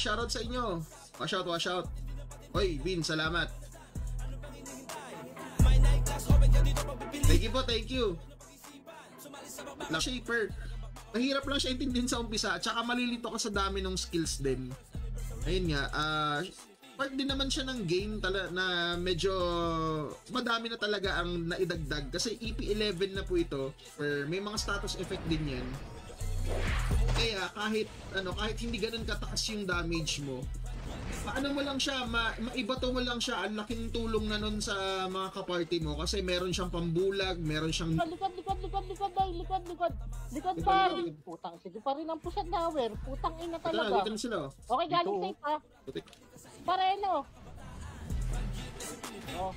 Shoutout sa inyo. Wash out, wash out. Oy, Vin, salamat. Thank you po, thank you. Shaper. Mahirap lang siya intindihin sa umpisa at saka malilito ka sa dami ng skills din. Ayun nga, part din naman siya ng game na medyo madami na talaga ang naidagdag kasi EP11 na po ito or may mga status effect din yan. Kaya kahit hindi ganun kataas yung damage mo, paano mo lang siya, maibato mo lang siya, ang laking tulong na nun sa mga kaparty mo kasi meron siyang pambulag, meron siyang... Likod pa rin. Putang, sige pa rin ang pusat na aware. Putang ina talaga. Dito na sila. Okay, galing safe ha. Pareno. Oh.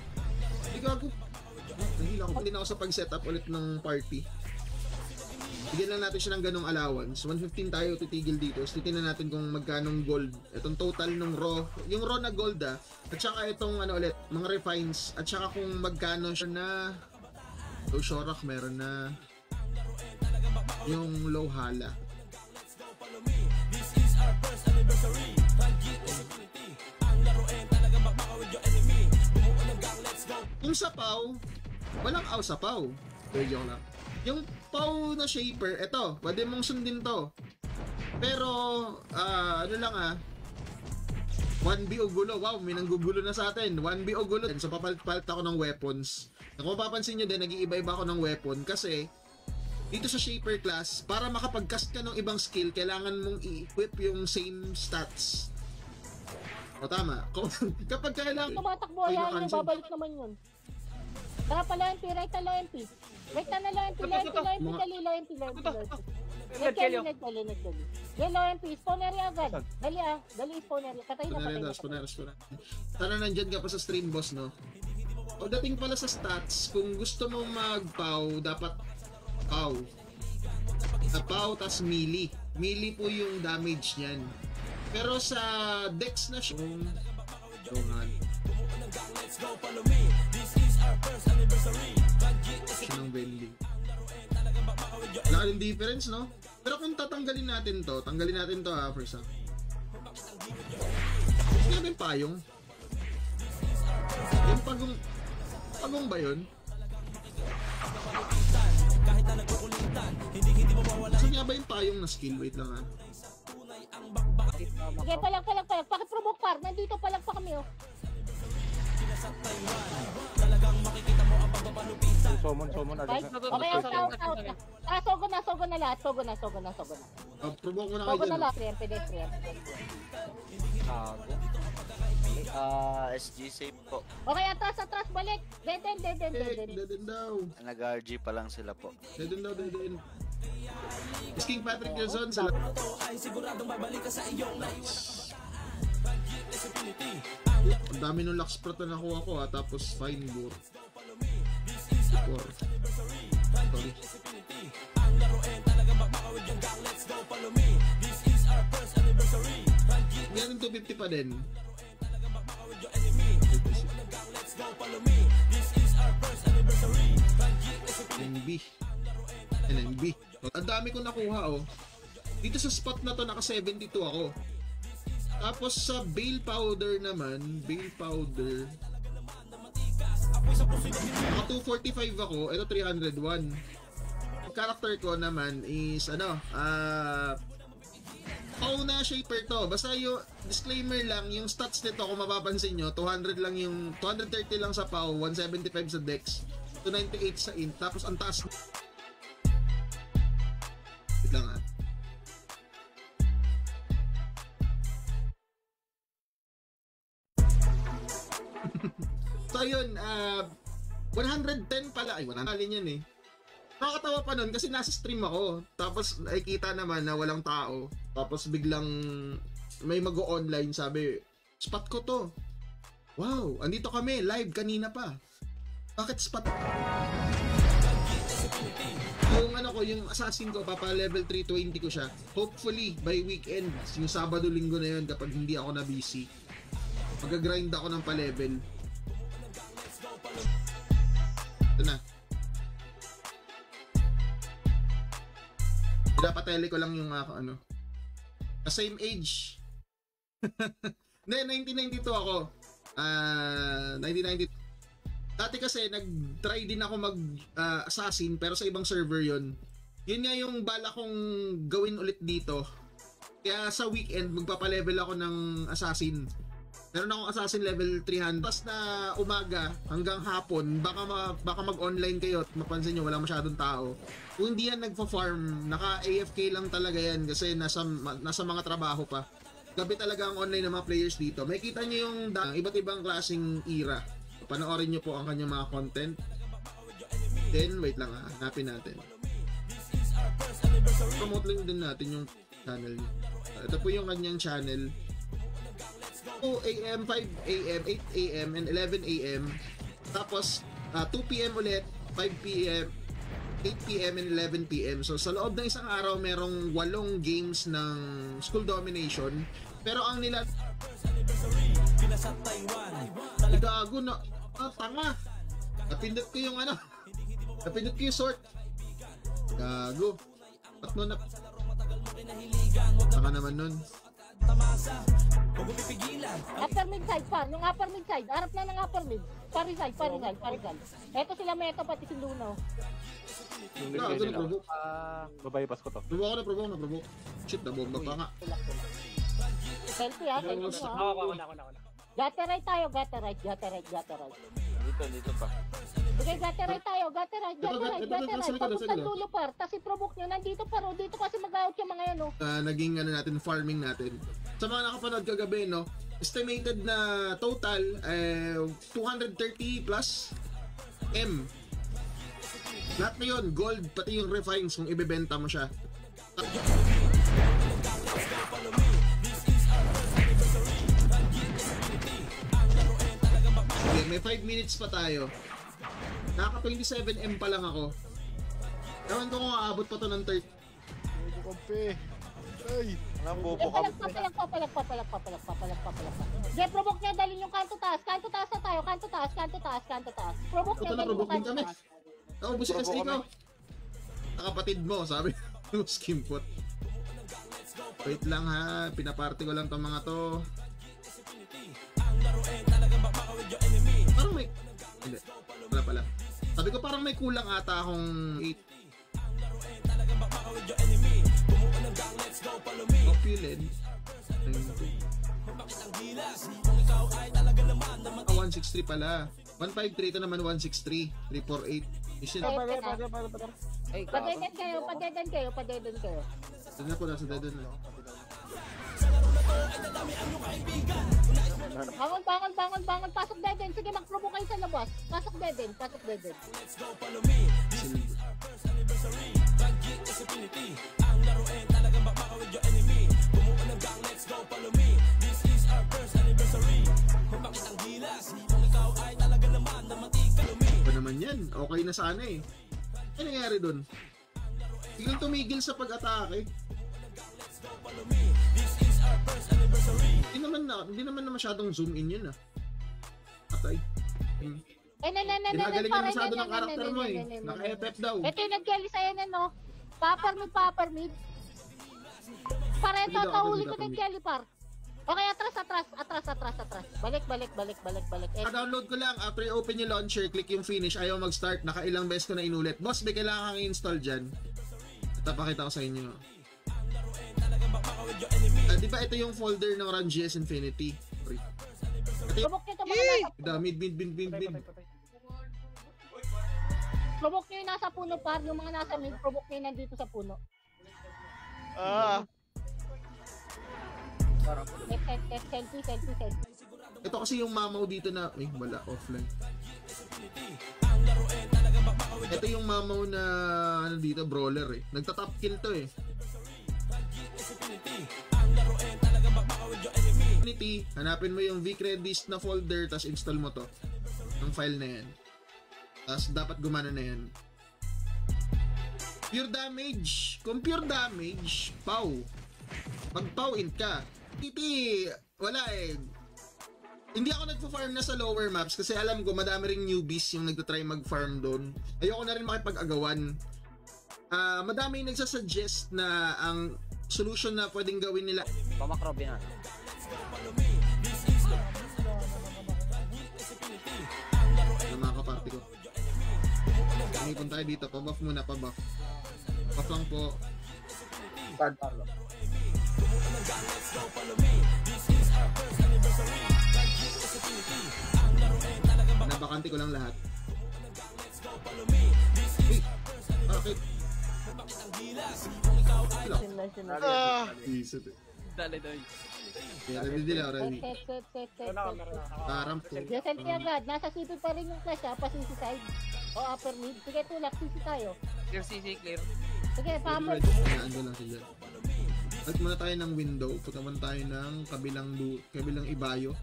Hindi gago. Nahila ko. Hindi na ako sa pag-setup ulit ng party. Bigyan lang natin siya ng ganong allowance. 115 tayo titigil dito. So, titignan natin kung magkanong gold. Itong total ng raw. Yung raw na gold at saka itong ulit, mga refines. At saka kung magkano siya na low shorak meron na. Yung low hala. Yung sapaw, walang aw sapaw. Joke lang. Yung pau na shaper, eto, pwede mong sundin to. Pero, ano lang 1B o gulo. Wow, may nanggugulo na sa atin. 1B o gulo. So, papalit ako ng weapons. Kung mapapansin nyo din, nag-iiba-iba ako ng weapon kasi dito sa shaper class, para makapag-cast ka ng ibang skill, kailangan mong i-equip yung same stats. O tama. Kapag kailangan... Tumatakbo yan, babalik naman yun. Tara pala MP, right na low MP. Right na low MP, dali, low MP. Nagkali. Yan low MP, spawn area agad. Dali spawn area. Patay na. Tara, nandyan ka pa sa stream boss, no? O dating pala sa stats, kung gusto mo mag-POW, dapat POW. Sa POW, tas melee. Melee po yung damage niyan. Pero sa dex na siya, ng vending. Wala yung difference, no? Pero kung tatanggalin natin to first ha. Hindi natin payong. Yung pagong ba yun? Saan nga ba yung payong na skill? Wait lang ha. Sige, palang. Pakiprovoke par. Nandito palang pa kami, oh. Talagang makikita mo ang pagpapalupitan. Somon agad. Okay, out. Sogo na lahat. Sogo na. Provoke mo na kayo dyan. Sogo na lahat. Pedestrian. SG safe po. Okay, atras, balik. Dead. Dead daw. Nag-RG pa lang sila po. Dead. King Patrick Gazon sila. Ay siguradong babalik ka sa iyong life. Ang dami nung Lux Pro na nakuha ko ha, tapos fine board. Sorry. Ang laruin talagang magmakawid yung gang. Let's go, follow me. This is our first anniversary. Ganun 250 pa din. Let's go, follow me. This is our first anniversary. NMB. Ang dami ko nakuha oh. Dito sa spot na to naka 72 ako. Tapos sa bale powder naman, naka 245 ako, ito 301. Ang character ko naman is na shaper to. Basta yung disclaimer lang, yung stats nito kung mapapansin nyo, 200 lang yung 230 lang sa POW, 175 sa dex, 298 sa int, tapos ang taas. Wait lang ha. So yun, 110 pala, ay 100 yan eh. Nakakatawa pa nun kasi nasa stream ako, tapos nakikita naman na walang tao, tapos biglang may mag-o-online, sabi, spot ko to. Wow, andito kami, live kanina pa. Bakit spot? Yung yung assassin ko, papa level 320 ko siya. Hopefully, by weekend, yung Sabado, Linggo na yun, kapag hindi ako na busy, mag-grind ako ng pa-level. Ito na. Pinapatele ko lang yung same age. Hindi, 1992 ako. 1992. Dati kasi nag-try din ako mag-assassin pero sa ibang server yon. Yun nga yung bala kong gawin ulit dito. Kaya sa weekend magpapa-level ako ng assassin. Meron akong assassin level 300. Tapos na umaga hanggang hapon, baka mag-online kayo at mapansin nyo wala masyadong tao. Kung hindi yan nagpa-farm, naka-AFK lang talaga yan kasi nasa mga trabaho pa. Gabi talaga ang online ng mga players dito. May kita nyo yung iba't ibang klaseng era. Panoorin nyo po ang kanyang mga content. Then, wait lang hanapin natin. Promote lang din natin yung channel niya. Ito po yung kanyang channel. 2 AM, 5 AM, 8 AM, and 11 AM. Tapos, 2 PM ulit, 5 PM, 8 PM, and 11 PM. So, sa loob ng isang araw, merong 8 games ng School Domination. Pero ang nila... Gago na... tanga! Napindot ko yung napindot ko yung sort. Gago. Ba't mo na... Tanga naman nun. Upper mid side pa, yung upper mid side, harap na ng upper mid. Parisal. Eto sila Meto pati si Luno. Gago na provoke. Babaypas ko to. Provoke. Shit, nabomba pa nga. Selfie ha, selfie ha. Ako na. Gatteray tayo, gatteray. Dito pa. Okay, gatteray tayo, gatteray. Papunta dulo par, tas i-provoke nyo, nandito par, dito kasi mag-out yung mga yan, no. Naging natin, farming natin. Sa mga nakapanood kagabi, no, estimated na total 230 plus M. Lahat na yun, gold, pati yung refines kung ibebenta mo siya. Sige, may 5 minutes pa tayo. Naka 27M pa lang ako. Ewan ko kung aabot pa to ng 30. Ay, bobo ka. Palak. Sige, provoke niya, dalhin yung kanto taas na tayo, kanto taas. Provoke niya, dalhin yung kanto taas. Ako, busi kasi ikaw. Nakapatid mo, sabi mo, skimpot. Wait lang ha, pinaparty ko lang tong mga to. Parang may... Hindi, wala pala. Sabi ko parang may kulang ata akong 8. Opulent. 163 pala. 153 ito naman 163. 348. Mission. Padedan kayo. Doon na po, nasa dedan na. Bangon. Pasok dedan. Sige, mag-provoke kayo sa labas. Pasok dedan. Ba naman yan? Okay na sana eh. Ano nangyari dun? Biglang tumigil sa pag-atake. Hindi naman na masyadong zoom in yun Atay. Ginagaling na masyado ng karakter mo eh. Naka-FF daw. Ito yung nag-kelly sa'yo na no. Papar mid. Pareto, tahuli ko ng kelly par. Okay, atras. Balik. Download ko lang. After open yung launcher, click yung finish. Ayaw mag-start. Nakailang beses ko na inulit. Boss, may kailangan kang i-install dyan. Tapakita ko sa inyo. Di ba ito yung folder ng RunGS Infinity? Provoke nyo ito mga nasa... Mid. Provoke nyo yung nasa puno par. Yung mga nasa mid, provoke nyo yung nandito sa puno. Selfie. Ito kasi yung mamaw dito na... wala. Offline. Ito yung mamaw na... dito, brawler eh. Nagta-top kill to eh. Infinity, hanapin mo yung vcredits na folder, tas install mo to. Ang file na yan. Tas dapat gumana na yan. Pure damage. Kung pure damage, pow. Pag pow int ka. Titi, wala eh. Hindi ako nagpo-farm na sa lower maps kasi alam ko madami ring newbies yung nagtatry mag-farm doon. Ayoko na rin makipag-agawan. Madami yung nagsasuggest na ang solution na pwedeng gawin nila. Pamakrobe na. Umipon tayo dito. Pabuff muna, pabuff. Buff lang po. Card Carlo. Nabakante ko lang lahat. Uy! Bakit? Isip eh. Dali, dali. Ready din ako, ready. Set. Ramp to. SLP agad. Nasa CP pa rin yung clash ha. Pa-CC side. O upper mid. Sige, tulak. CC tayo. Clear CC, clear. Sige, pa-upper. Ando lang sila. At muna tayo ng window. Punta muna tayo ng kabilang ibayo.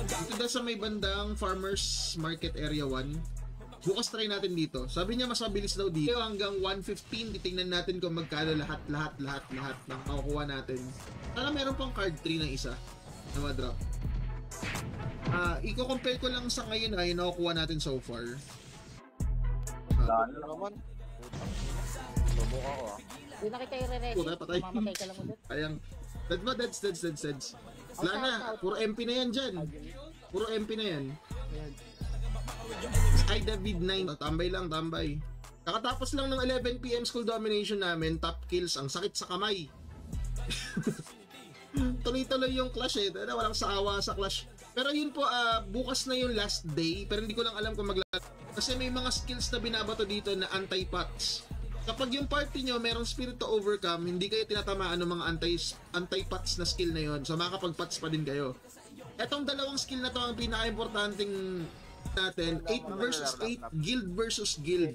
Ito daw sa may bandang Farmers Market Area 1. Bukas try natin dito. Sabi niya mas mabilis daw dito. Hanggang 115, titingnan natin kung magkano lahat ng makukuha natin. Sana meron pang card 3 ng isa na ma-drop. Iko-compare ko lang sa ngayon ay nakukuha natin so far. Dahil naman. Subukan ko Hindi na kita i-re-ready. Puta, patay. Mamamatay ka lang ulit. Ayang, deads. Wala na, puro MP na yan dyan. Puro MP na yan. Sky David 9. Tambay lang. Kakatapos lang ng 11 PM school domination namin, top kills, ang sakit sa kamay. Tuloy-tuloy yung clash eh. Walang saawa sa clash. Pero yun po, bukas na yung last day. Pero hindi ko lang alam kung kasi may mga skills na binabato dito na anti-pots. Kapag yung party nyo merong spirit to overcome, hindi kayo tinatamaan ng mga anti-pots na skill na yun. So makakapag-pots pa din kayo. Etong dalawang skill na to ang pinaka-importanting natin, 8 versus 8, guild versus guild.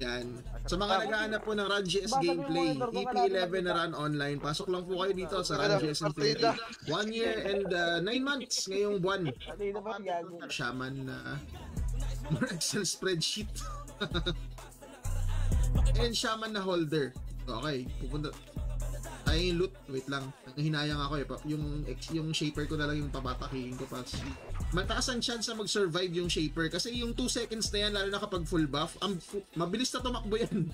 Yan. Sa mga naghahanap po ng RunGS gameplay, EP11 na run online, pasok lang po kayo dito sa RunGS Infinity. 1 year and 9 months ngayong buwan. Shaman na Excel spreadsheet. And Shaman na holder. Okay, pupunta tayo yung loot. Wait lang, hinayang ako eh. Yung shaper ko na lang yung papatakihin ko pa. Mataas ang chance na mag-survive yung shaper kasi yung 2 seconds na yan, lalo na kapag full buff, mabilis na tumakbo yan.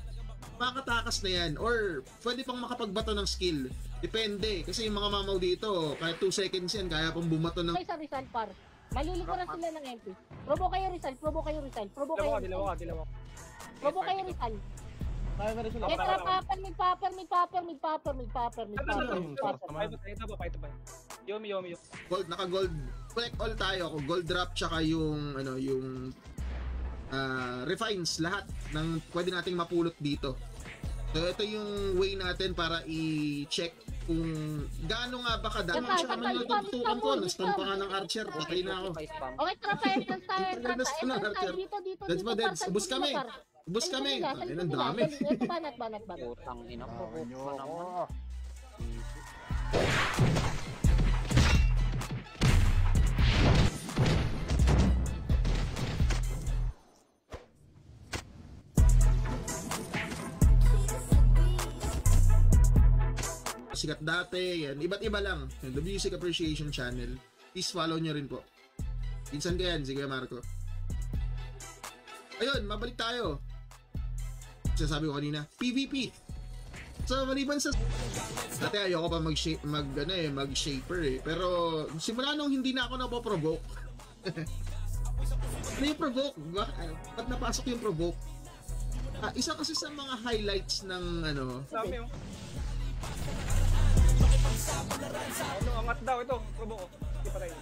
Makakatakas na yan or pwede pang makapagbato ng skill. Depende kasi yung mga mamaw dito, kahit 2 seconds yan, kaya pang bumato ng... Ay, sa Rizal par. Malilikuran sila ng MP. Probo kayo Rizal. Probo kayo Rizal. Extra papper, mid-popper. Yomi. Gold, naka-gold. Collect all tayo. Gold drop tsaka yung refines, lahat ng pwede nating mapulot dito. So ito yung way natin para i-check kung gaano nga ba kadami. Siya naman yung tutukan ko. Nastan pa nga ng archer. Patay na ako. Okay, trapa entrance tayo. Dito. That's my deads. Ubus kami. Ayun, ang dami. Banat. Putang ina po. Naman. Sikat dati, yan. Iba't iba lang. Yung The Music Appreciation Channel. Please follow nyo rin po. Pinsan ka yan, sige Marco. Ayun, mabalik tayo. Sabi ko kanina, PvP. So, maliban sa... Dati ayoko pa mag-shaper eh. Pero, simula nung hindi na ako napoprovoke. Ano yung provoke? Ba't napasok yung provoke? Isa kasi sa mga highlights ng Sabi mo. Angat daw ito. Probo ko. Hindi pa tayo.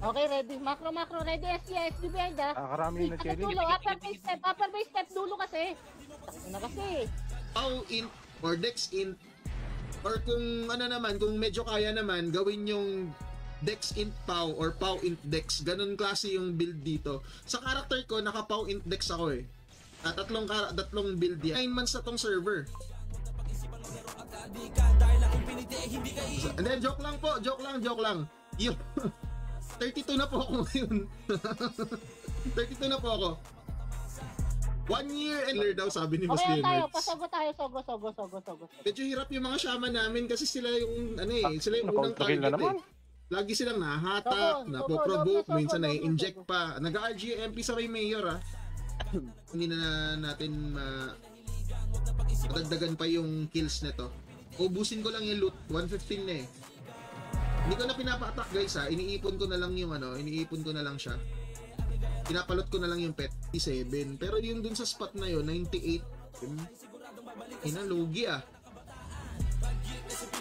Okay, ready. Macro, ready. SG behind ha. Karami na cherry. Dulo, upper base step, dulo kasi. Ano kasi? Pau int or dex int or kung kung medyo kaya naman, gawin yung dex int pau or pau int dex. Ganun klase yung build dito. Sa character ko, naka pau int dex ako eh. Tatlong build yan. 9 months na tong server. And then, joke lang po. Yung 32 na po ako ngayon. 32 na po ako. 1 year and learn daw, sabi ni Mas Okay tayo, Leonard. pasogo tayo, sogo. Medyo hirap yung mga shaman namin kasi sila yung sila yung unang Nakontrol na target naman. Lagi silang nahahatak, napoprovoke, minsan na-inject pa. Nag-RG MP sa may mayor Hindi na natin madagdagan pa yung kills nito. Ubusin ko lang yung loot, 115 na eh. Hindi ko na pinapa-attack guys iniipon ko na lang yung iniipon ko na lang siya. pinapalot ko na lang yung pet 7. Pero yung dun sa spot na yun, 98. Inalugi ah.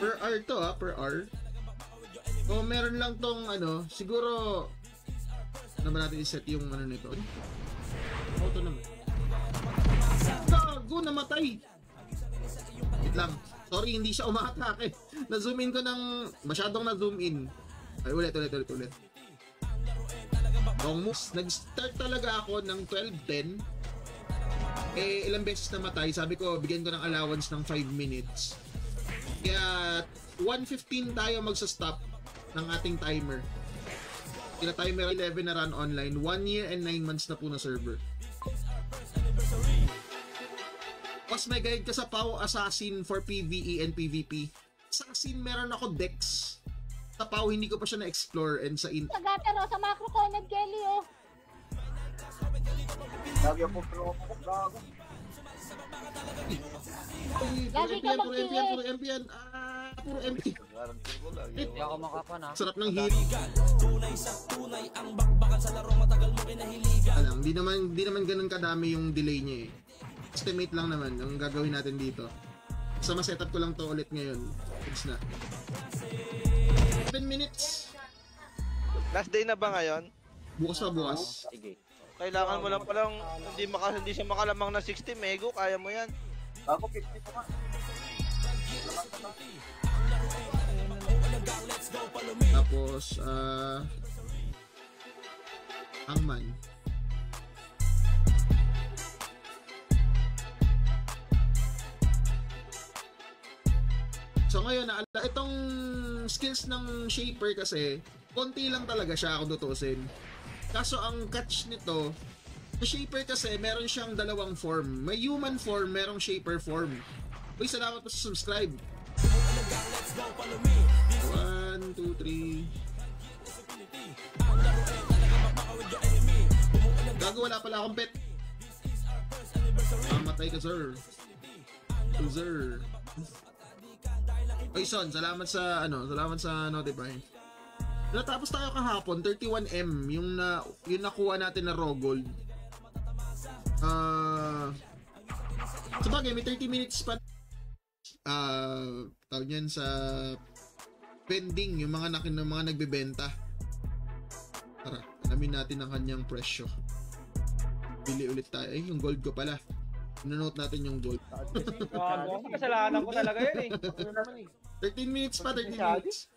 Per hour to ah, per hour. O meron lang tong ano, siguro ano ba natin i-set yung ano nito? Auto naman. Gago, namatay! Wait lang. Sorry, hindi siya umatake. Na-zoom in ko ng masyadong na-zoom in. Ay, ulit. Wrong moves. Nag-start talaga ako ng 12:10. Eh, ilang beses namatay. Sabi ko, bigyan ko ng allowance ng 5 minutes. Kaya, 1:15 tayo magsa-stop ng ating timer. Kina timer 11 na run online. 1 year and 9 months na po na server. Mas may guide ka sa PAW Assassin for PvE and PvP. Assassin, meron ako Dex. Sa PAW, hindi ko pa siya na-explore and sa Tagatero sa macro ko, nag-jelly oh. Lagi ako pero ako gago. Lagi ka mag-PA. Puro MPN. Puro MP. Garanti ko lagi. Hindi ako makapan ha. Sarap ng hit. Alam, di naman ganun kadami yung delay niya eh. Estimate lang naman yung gagawin natin dito. Sa ma-setup ko lang to ulit ngayon. It's na. 7 minutes. Last day na ba ngayon? Bukas pa bukas. Sige. Kailangan mo lang palang hindi siya makalamang na 60 mego, kaya mo yan. Ako 50 pa nga. Tapos, Hangman. So ngayon, itong skills ng Shaper kasi, konti lang talaga siya kung tutusin. Kaso ang catch nito, sa Shaper kasi meron siyang dalawang form. May human form, merong Shaper form. Uy, salamat po sa subscribe. 1, 2, 3. Gago, wala pala akong pet. Mamatay ka, sir. Sir. Oy, Son, salamat sa notify. Natapos tayo kahapon, 31M, yung nakuha natin na raw gold. Sabagay, may 30 minutes pa. Tawag niyan sa pending, yung mga nagbebenta. Tara, alamin natin ang kanyang presyo. Bili ulit tayo. Ay, yung gold ko pala. Ino-note natin yung gold. Kasalanan ko talaga yun eh. 13 minutes pa, 13 minutes.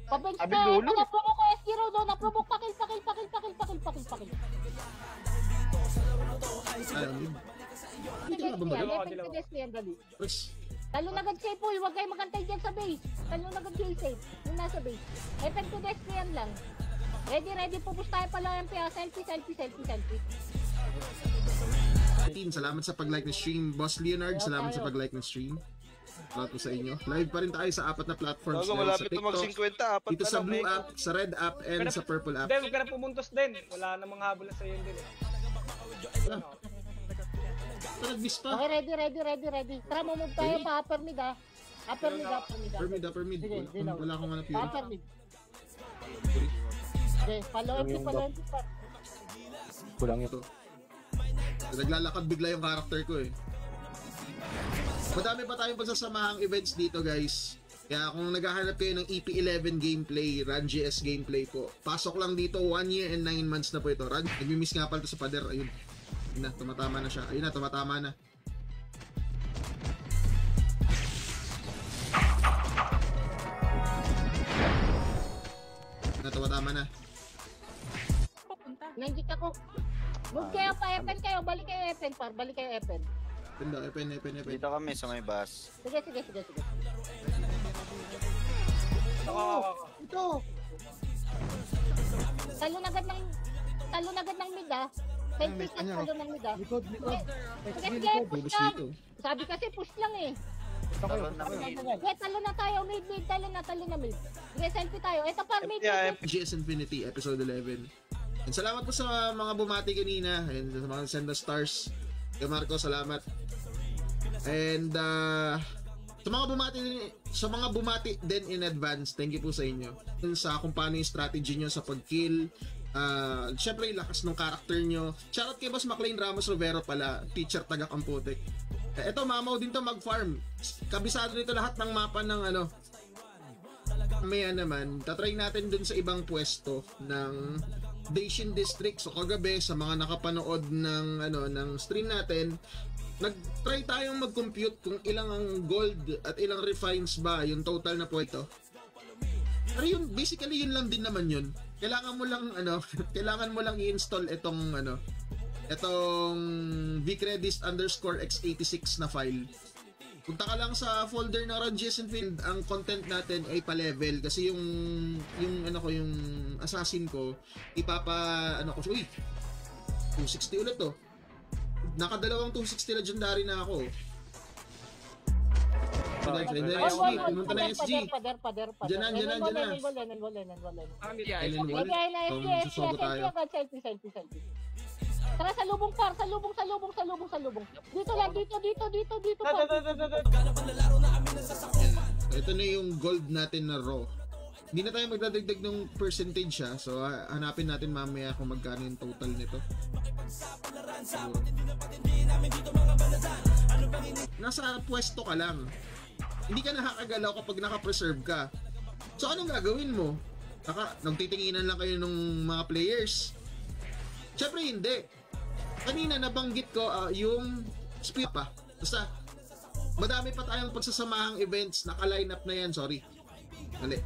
Pabench Sabi na, lolo. naprovoke ko S0 doon, naprovoke, pakil. Alam mo. Hindi ka na ba Yan, mag- effect to death yan, dali. Press. Talo na agad safe po, huwag kayo magantay dyan sa base. Talo na agad yung safe, yung nasa base. Effect to death yan lang. Ready, pupush tayo pala yung PA, selfie. Team, salamat sa pag-like ng stream. Boss Leonard, salamat sa pag-like ng stream. Salamat po sa inyo. Live pa rin tayo sa 4 na platforms. Bago Ngayon, malapit sa na mag TikTok, 50, apat dito na sa lang Blue mego. app, sa Red app, and sa Purple app. Hindi, huwag ka na pumuntos din. Wala namang habol na sa'yo din eh. Ito, nag-miss pa. Okay, ready. Tara, move tayo pa upper mid ah. Upper mid. Sige, wala akong hanap yun. Upper mid. Okay, follow MP pa. Kulang ito. Naglalakad bigla yung character ko eh. Madami pa tayong pagsasamahang events dito, guys. Kaya kung naghahanap kayo ng EP11 gameplay, Run GS gameplay po, pasok lang dito. 1 year and 9 months na po ito. Run, nag-miss nga pala ito sa pader. Ayun na, tumatama na siya. Ayun na, tumatama na. Tumatama na. Nandiyan ako. Move kayo pa, Epen kayo. Balik kayo, Epen. Epen. Dito kami sa may bus. Sige. Ito. Talo na agad ng mid ah. Selfie ka, talo ng mid ah. Likod. Sige, push lang. Sabi kasi push lang eh. Talon na kami. Sige, talo na tayo. Mid. Talo na mid. Sige, selfie tayo. Ito pa, mid. GS Infinity, episode 11. And salamat po sa mga bumati kanina. And sa mga send the stars. Kay Marco, salamat. And sa mga bumati din in advance, thank you po sa inyo. Sa kung paano yung strategy nyo sa pag-kill, Syempre yung lakas ng character nyo. Shoutout kay Boss McLean Ramos Rovero pala, teacher taga Kamputek. Ito, mamaw din to mag-farm. Kabisado nito lahat ng mapa ng ano. Maya naman, tatry natin dun sa ibang pwesto ng Dacian District. So kagabi sa mga nakapanood ng ano ng stream natin, nag-try tayong mag-compute kung ilang ang gold at ilang refines ba yung total na pwesto. Pero yun, basically yun lang din naman yun. Kailangan mo lang ano, kailangan mo lang i-install itong ano, itong vcredis_x86 na file. Punta ka lang sa folder ng Ranges Infinite. Ang content natin ay pa-level kasi yung ano ko, yung assassin ko, ano ko, uy, 260 ulit to. Nakadalawang 260 legendary na ako. Pumunta na SG. Diyan na. Susogo tayo. Tara sa lubong par, sa lubong. Dito lang, dito par. Ito na yung gold natin na raw. Hindi na tayo magdadagdag ng percentage ha. So hanapin natin mamaya kung magkano yung total nito. Nasa pwesto ka lang. Hindi ka nakakagalaw kapag naka-preserve ka. So anong gagawin mo? Nagtitinginan lang kayo ng mga players? Siyempre hindi. Kanina nabanggit ko yung speed pa. Basta madami pa tayong pagsasamahang events. Naka-line up na yan, sorry. Mali.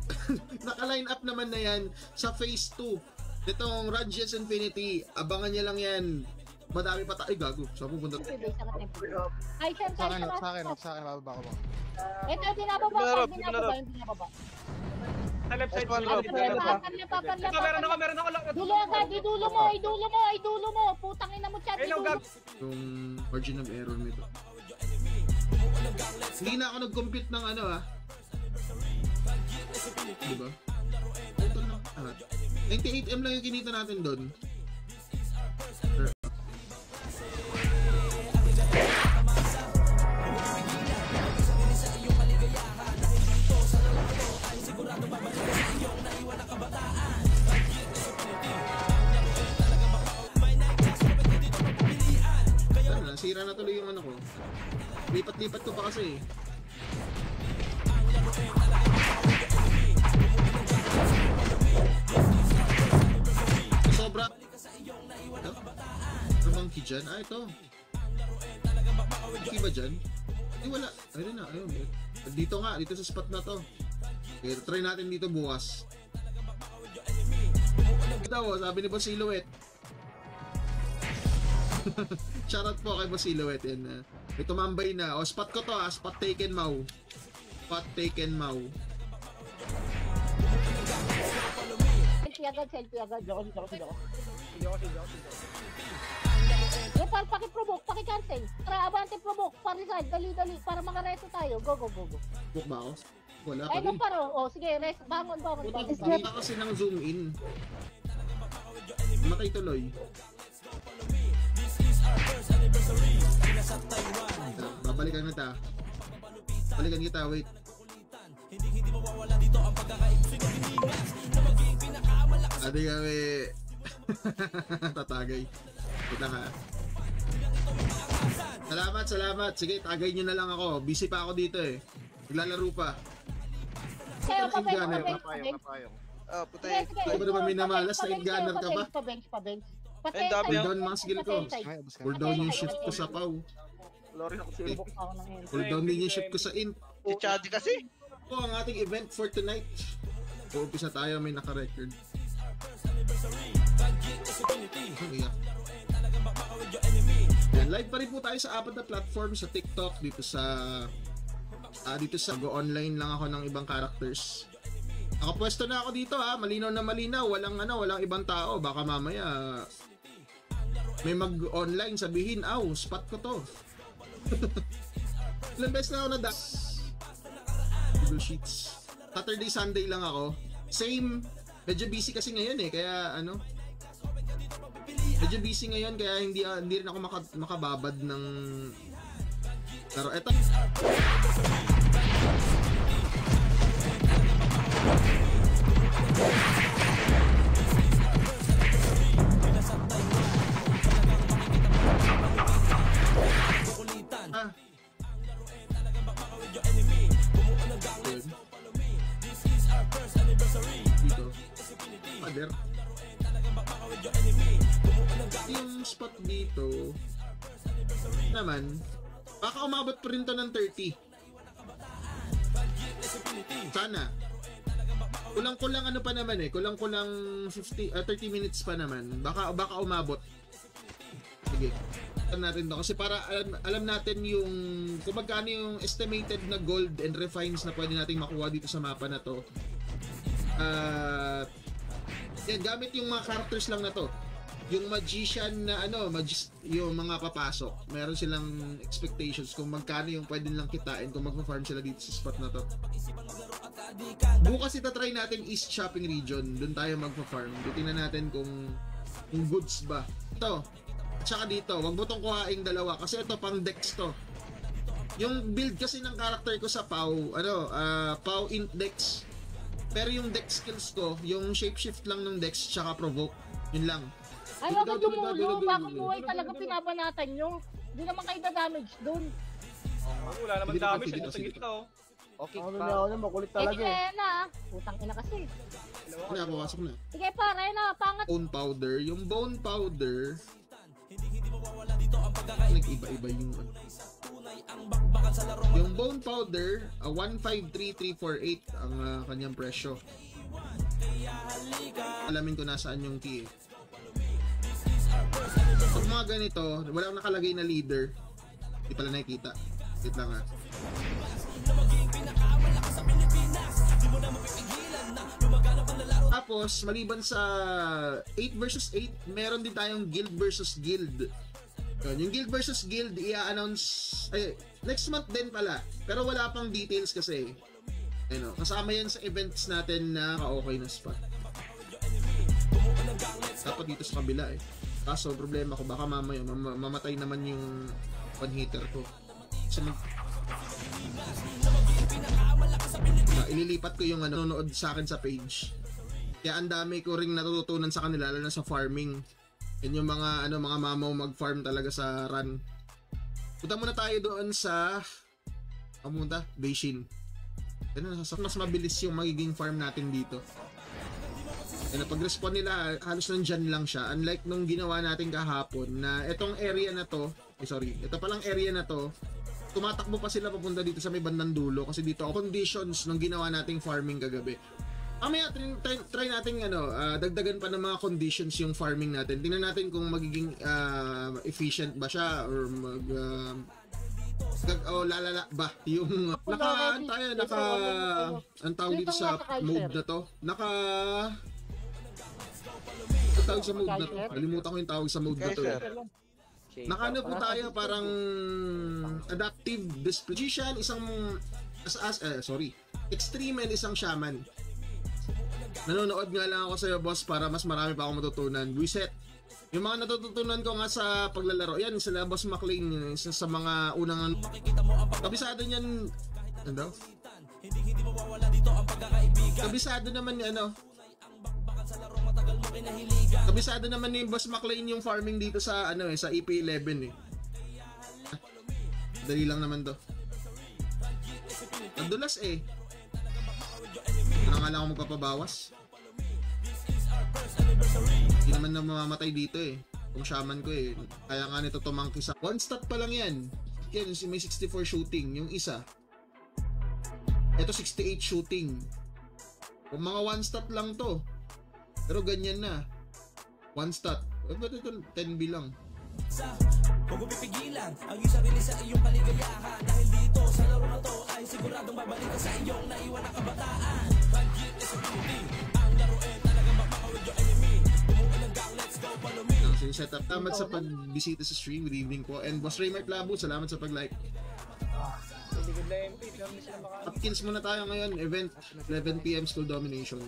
Naka-line up naman na yan sa phase 2. Itong Ranges Infinity, abangan niya lang yan. Madami pa tayo. Gago. Saan pupunta tayo? Ay, sir, Sa akin, bababa ko ba? Ito, binababa. Sa left side. Meron ako lang. Dulo agad, idulo mo. Putang ina mo, chat, idulo. Yung margin of error nito. Hindi na ako nag-compute ng ano diba? Ito na. 98M lang yung kinita natin doon. Sira na tuloy yung ano ko. Lipat-lipat ko pa kasi. Sobra. Ito? Ano bang key dyan? Ito. Key ba dyan? Hindi, wala. Ayun na. Ayun. Dito nga. Dito sa spot na to. Okay, try natin dito bukas. Ito, sabi ni Boss Silhouette. Shoutout po kay Boss Silhouette. May tumambay na. O, spot ko to ha. Spot taken, Mau. Spot taken, Mau. Selfie agad. Paki-provoke, paki-cancel. Tara, abante provoke. Parisal, dali. Para makareto tayo. Go. Book ba ako? Wala pa Ay, rin. paro. O, sige, rest. Bangon. Hindi ka kasi nang zoom in. Matay tuloy. Babalikan kita. Balikan kita, wait. Adi kami. Tatagay. Wait lang ha. Salamat. Sige, tagay nyo na lang ako. Busy pa ako dito eh. Naglalaro pa. Kaya pa Putay. Di ba naman minamalas na gunner ka ba? Pa-bench. Ang dami Pull down mga skill ko. Pull down yung shift ko sa PAW. Wala rin ako sila. Pull down din yung shift ko sa int. Si Chadi kasi. Ito ang ating event for tonight. Uumpisa tayo, may naka-record. Yan, live pa rin po tayo sa apat na platform, sa TikTok, dito sa go online lang ako ng ibang characters. Nakapwesto na ako dito ha, malinaw na malinaw, walang ibang tao, baka mamaya may mag-online sabihin, spot ko to. Ilang beses na ako na Google Sheets. Saturday, Sunday lang ako. Same, medyo busy kasi ngayon eh, kaya medyo busy ngayon kaya hindi rin ako makababad ng pero eto. pader. Yung spot dito naman, baka umabot pa rin to ng 30. Sana. Kulang-kulang ano pa naman eh, kulang-kulang 30 minutes pa naman. Baka umabot. Sige. Alam natin to kasi para alam natin yung kung magkano yung estimated na gold and refines na pwede nating makuha dito sa mapa na to. Yan, gamit yung mga characters lang na to. Yung magician na yung mga papasok, meron silang expectations kung magkano yung pwede nilang kitain kung magpa-farm sila dito sa spot na to. Bukas itatry natin East Shopping Region, doon tayo magpa-farm. Tingnan natin kung goods ba. Ito, at saka dito, wag mo tong kuhaing dalawa kasi ito pang dex to. Yung build kasi ng character ko sa PAW, PAW int dex. Pero yung dex skills ko, yung shapeshift lang ng dex tsaka provoke, yun lang. Ay, wag kang dumulong. Bakit buhay talaga pinabanatan nyo? Hindi naman kayo damage dun. Wala naman damage. Ito sa gitna oh. Okay, Ano na ako na, makulit talaga Sige eh. na. Putang ina kasi. Kaya papasok na. Sige pare na, pangat. Bone powder, yung bone powder nag-iba-iba yung bone powder 153348 ang kanyang presyo. Alamin ko nasaan yung key eh. Pag mga ganito walang nakalagay na leader, di pala nakikita. Wait lang ha. Tapos maliban sa 8 versus 8, meron din tayong guild versus guild. Yung guild versus guild i-announce next month din pala, pero wala pang details kasi kasama yan sa events natin na okay na spot. Dapat dito sa kabila eh, kaso problema ko baka mamaya mamatay naman yung one hitter ko kasi ililipat ko yung nanonood sa akin sa page, kaya ang dami ko ring natututunan sa kanila lalo na sa farming. Yan yung mga mga mamaw mag-farm talaga sa run. Punta muna tayo doon sa Beijing. Mas mabilis yung magiging farm natin dito. Pag-respawn nila, halos nandyan lang siya. Unlike nung ginawa natin kahapon na itong area na to, ito palang area na to, tumatakbo pa sila papunta dito sa may bandang dulo kasi dito ang conditions nung ginawa nating farming kagabi. Mamaya try natin dagdagan pa ng mga conditions yung farming natin. Tingnan natin kung magiging efficient ba siya or lalala ba yung ang tawag dito sa mode na to. Tawag sa mode na to. Nalimutan ko yung tawag sa mode na to. Nakano po tayo parang adaptive disposition, extreme and isang shaman. Nanonood nga lang ako sa'yo boss para mas marami pa akong matutunan. Reset. Yung mga natututunan ko nga sa paglalaro, yan sila Boss McLean, isa sa mga unang kabisado niyan. Ano? Kabisado naman ni kabisado naman ni Boss McLean yung farming dito sa sa EP11 eh. Dali lang naman to. Nadulas eh. Nga lang ako magpapabawas. Hindi naman na mamamatay dito eh. Kung shaman ko eh. Kaya nga nito tumangki sa 1 stat pa lang yan. Yan, may 64 shooting. Yung isa. Ito 68 shooting. Kung mga 1 stat lang to. Pero ganyan na. 1 stat. Ba't ito 10B lang? Huwag mo pipigilan ang iyong sarili sa iyong kaligayahan. Dahil dito sa laro na to ay siguradong babalik ka sa iyong naiwan na kabataan. Bandit is a beauty. Ang laruin talaga makakawid yung enemy. Bumuo ng gang, let's go, follow me. Ang setup. Salamat sa pagbisita sa stream. Good evening po. And Boss Raymart Labo, salamat sa pag-like. Hindi good na MP. Hindi sila makaano. Hopkins muna tayo ngayon. Event 11 PM School Domination.